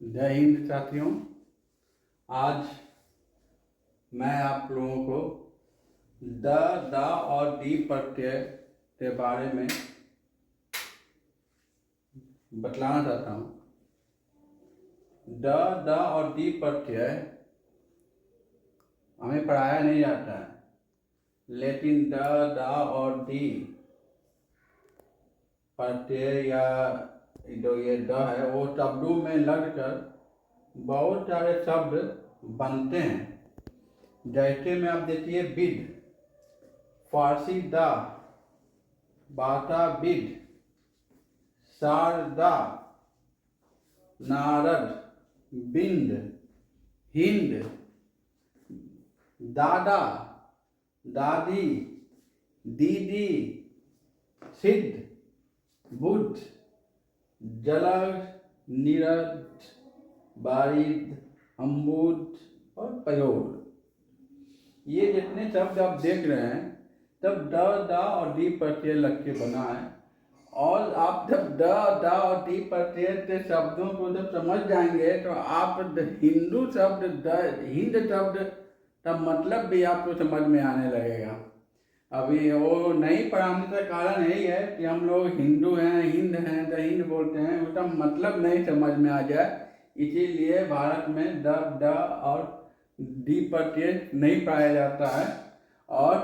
जय हिंद साथियों। आज मैं आप लोगों को द और डी प्रत्यय के बारे में बतलाना चाहता हूँ। द और डी प्रत्यय हमें पढ़ाया नहीं जाता है, लेकिन द और डी प्रत्यय या जो ये द है वो शब्दों में लगकर बहुत सारे शब्द बनते हैं। जैसे में आप देखिए बिड, फारसी दा, बाता बिड, शारदा, नारद, बिंद, हिंद, दादा, दादी, दीदी, सिद्ध, बुद्ध, जलग, नीरज, बारिद, अम्बुद और पयोर। ये जितने शब्द आप देख रहे हैं तब द और डी प्रत्यय लग के बना है। और आप जब द और डी प्रत्यय के शब्दों को जब समझ जाएंगे तो आप हिंदू शब्द हिंद शब्द का मतलब भी आपको समझ में आने लगेगा। अभी वो नहीं पढ़ाने का कारण यही है कि हम लोग हिंदू हैं, हिंद हैं तो हिंद बोलते हैं, उसका मतलब नहीं समझ में आ जाए, इसीलिए भारत में द और डी प्रत्यय नहीं पाया जाता है। और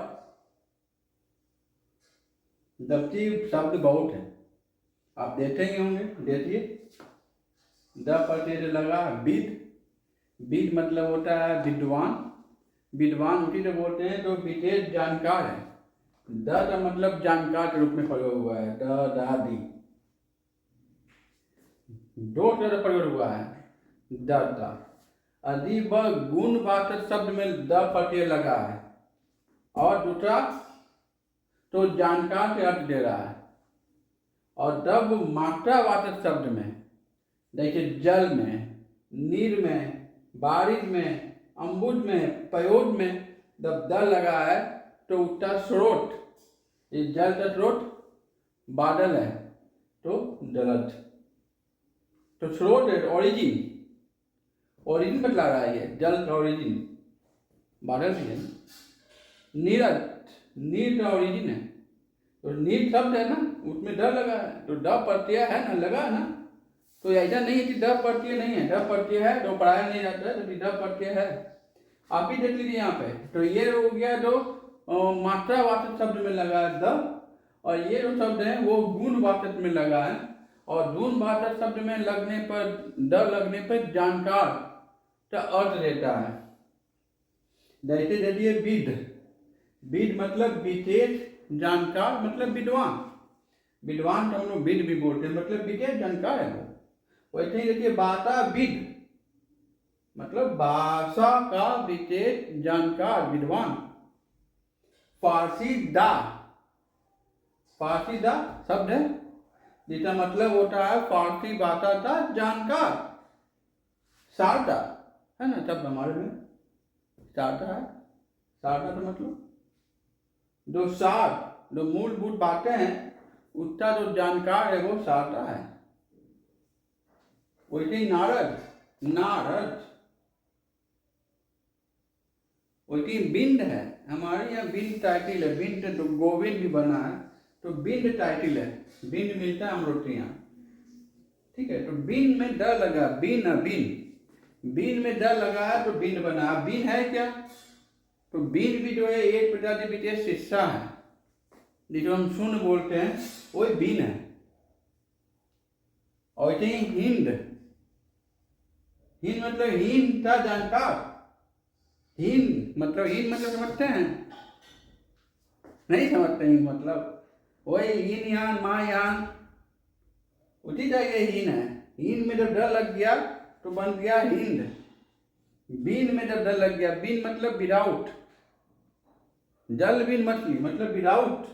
जबकि शब्द बहुत है, आप देखेंगे होंगे। देखिए द प्रत्यय लगा विद, विद मतलब होता है विद्वान, विद्वान उसी से बोलते हैं तो विशेष जानकार है। द का मतलब जानकार के रूप में प्रयोग हुआ है, दादी, दो तरह प्रयोग हुआ है द। यदि वह गुणवाचक शब्द में द प्रत्यय लगा है और दूसरा तो जानकार से अर्थ दे रहा है। और जब मात्रावाचक शब्द में देखिए जल में, नीर में, बारिश में, अम्बुज में, पयोद में जब द लगा है तो उसका स्रोत, ये जल का स्रोत बादल है तो जलद, तो स्रोत है ओरिजिन, ओरिजिन बतला रहा है, ये जल का ओरिजिन बादल भी है। नीरज, नीर का ओरिजिन है, तो नीर शब्द है ना, उसमें द लगा है तो द प्रत्यय है ना, लगा है ना। तो ऐसा नहीं है कि द प्रत्यय नहीं है, द प्रत्यय है तो पढ़ाया नहीं जाता है, तो द प्रत्यय है। आप ही देख लीजिए यहाँ पे, तो ये हो गया जो मात्रावाचक शब्द में लगा है द, और ये जो शब्द है वो गुणवाचक में लगा है। और गुणवाचक शब्द में लगने पर, द लगने पर जानकार का अर्थ देता है। जैसे देखिए विद, विद मतलब विशेष जानकार, मतलब विद्वान, विद्वान तो हम लोग विद भी बोलते हैं, मतलब विशेष जानकार है वो। वैसे ही देखिए बाता विद मतलब भाषा का विशेष जानकार, विद्वान। फारसी दा, फारसी दा शब्द है जिसका मतलब होता है फारसी भाषा का जानकार। शारदा है ना शब्द हमारे में, शारदा है, शारदा का मतलब जो सार, जो मूलभूत बातें हैं उसका जो जानकार है वो शारदा है। वैसे ही नारद, नारद। वैसे ही बिंद है, हमारे यहाँ बिंद टाइटिल है, बिंद तो गोविंद भी बना है तो बिंद टाइटिल है, बिंद मिलता है हम लोग के यहाँ, ठीक है। तो बिन में द लगा, बिन, बिन, बिन में द लगा है तो बिन बना। बिन है क्या, तो बिन भी जो है एक प्रकार के विशेष शिक्षा है, जिसको हम शून्य बोलते हैं वही बिन है। और वैसे ही हिंद, हिंद मतलब हिंद का जानकार, हिंद मतलब, हिंद मतलब समझते हैं, नहीं समझते हिंद मतलब, वही इन यान मा यान उसी जगह हिंद है। हिंद में जब ड लग गया तो बन गया हिंद। बीन में जब ड लग गया, बीन मतलब विदाउट, जल बीन मछली मतलब विदाउट,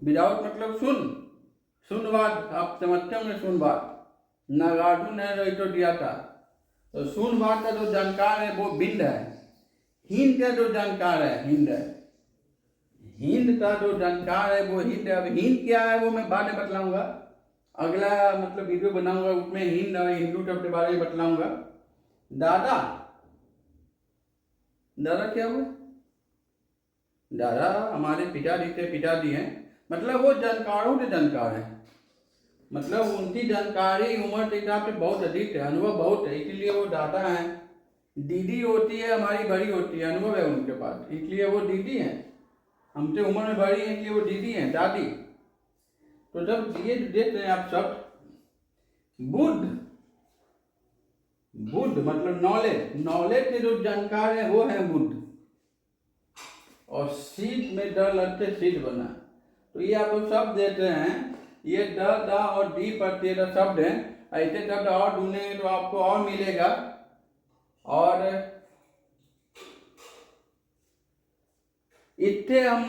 विदाउट मतलब सुन, सुन बात आप समझते होंगे, सुन बात नागार्जुन है तो दिया था, तो सुन बात का जो जानकार है वो बिंद है। हिंद का जो जानकार है हिंद है, हिंद का जो जानकार है वो हिंद है। अब हिंद क्या है वो मैं बाद में बतलाऊंगा, अगला मतलब वीडियो बनाऊंगा, उसमें हिंद और हिंदू शब्द के बारे में बतलाऊंगा। दादा, दादा क्या हुआ? दादा हमारे पिताजी थे, पिताजी हैं, मतलब वो जानकारों से जानकार हैं, मतलब उनकी जानकारी उम्र के हिसाब से बहुत अधिक है, अनुभव बहुत है, इसलिए वो दादा हैं। दीदी होती है हमारी बड़ी होती है, अनुभव है उनके पास, इसलिए वो दीदी हैं। हमसे उम्र में बड़ी है इसलिए वो दीदी हैं, दादी। तो जब ये देख रहे हैं आप सब, बुद्ध, बुद्ध मतलब नॉलेज, नॉलेज के जो जानकार है वो है बुद्ध। और सीट में ड लगते सीट बना, तो ये आप लोग शब्द देते हैं, ये द द और डी प्रत्यय शब्द हैं। ऐसे शब्द और ढूंढेंगे तो आपको और मिलेगा। और इतने हम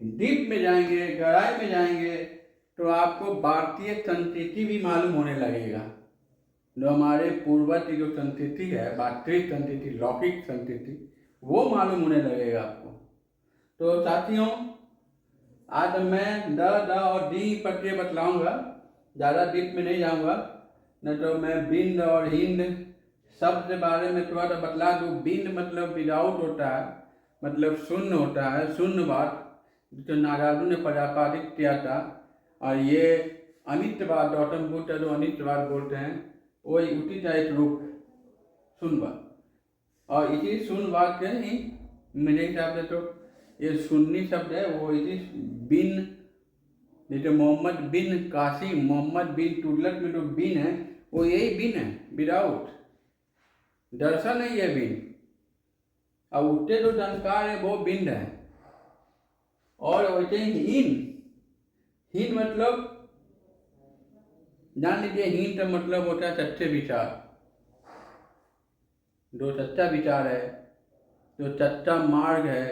डीप में जाएंगे, गहराई में जाएंगे, तो आपको भारतीय संस्कृति भी मालूम होने लगेगा। जो हमारे पूर्वज की जो संस्कृति है, भारतीय संस्कृति, लौकिक संस्कृति, वो मालूम होने लगेगा आपको। तो साथियों, आज मैं द और डी प्रत्यय बतलाऊंगा, ज़्यादा डीप में नहीं जाऊंगा, न तो मैं बिंद और हिंद शब्द के बारे में थोड़ा सा बतला दूँ। बिंद मतलब विदाउट होता है, मतलब शून्य होता है, शून्य बात, जो नागार्जुन ने प्रतिपादित किया था। और ये अनित्यवाद, गौतम बुद्ध जो अनित्यवाद बोलते हैं, वो उसी का एक रूप शून्यवाद। और इसी शून्यवाद के ही मेरे हिसाब से तो ये सुन्नी शब्द है, वो इसी बिन, जैसे मोहम्मद बिन कासिम, मोहम्मद बिन तुगलक में जो बिन है वो यही बिन है, विदाउट, दर्शन है ये बिन। अब उससे जो जानकार है वो बिंद है। और वैसे ही हीन मतलब जान लीजिए, हीन का मतलब होता है सच्चे विचार। जो सच्चा विचार है, जो सच्चा मार्ग है,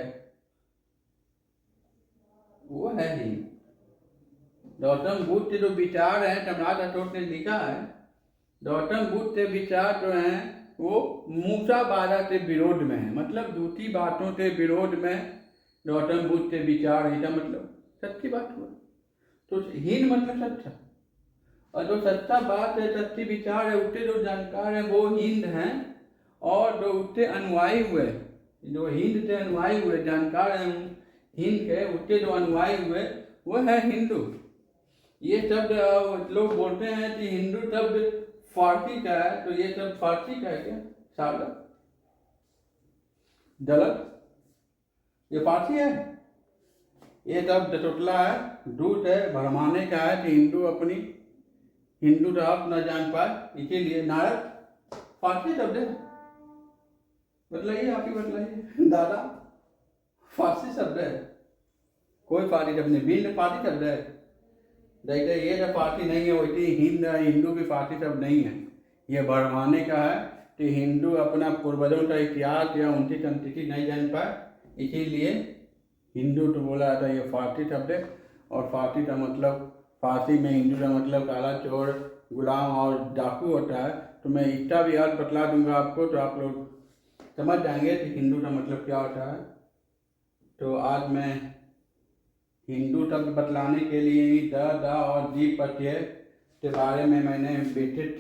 वो है ही। गौतम बुद्ध के जो विचार हैं, सम्राट अशोक ने लिखा है, गौतम बुद्ध के विचार जो हैं वो मूसावादा के विरोध में है, मतलब झूठी बातों के विरोध में गौतम बुद्ध के विचार है, इसका मतलब सच्ची बात हुआ। तो हीन मतलब सच्चा, और जो सच्चा बात है, सच्ची विचार है, उसके जो जानकार है वो हिंद हैं। और जो उसके अनुयायी हुए, जो हिंद से अनुयायी हुए जानकार हैं हिंद के, उसके जो अनुयायी हुए वो है हिंदू। ये शब्द लोग बोलते हैं कि हिंदू शब्द फारसी का है, तो ये शब्द फारसी का है क्या? साला गलत, ये फारसी है। ये शब्द टोटला है, झूठ है, भरमाने का है कि हिंदू अपनी हिंदू धर्म न जान पाए, इसीलिए नारद फारसी शब्द है। बतलाइए, आप ही बतलाइए दादा, फारसी शब्द है, कोई फारसी शब्द नहीं, बिन फारसी शब्द है। देखिए ये जब फारसी नहीं है, वैसे हिंदू भी फारसी शब्द नहीं है। ये भरमाने का है कि हिंदू अपना पूर्वजों का इतिहास या उनकी संस्कृति नहीं जान पाए, इसीलिए हिंदू तो बोला जाता है। ये फारसी शब्द है, और फारसी का मतलब, फारसी में हिंदू का मतलब काला चोर, गुलाम और डाकू होता है। तो मैं इसका भी अर्थ बतला दूंगा आपको, तो आप लोग समझ जाएंगे कि हिंदू का मतलब क्या होता है। तो आज मैं हिंदू शब्द बतलाने के लिए ही द और दी प्रत्यय के बारे में मैंने विस्तृत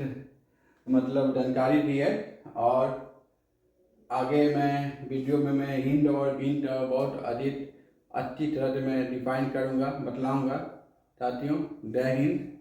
मतलब जानकारी दी है। और आगे मैं वीडियो में मैं हिंद और बिंद बहुत अधिक अच्छी तरह से मैं डिफाइन करूँगा, बतलाऊँगा। साथियों, जय हिंद।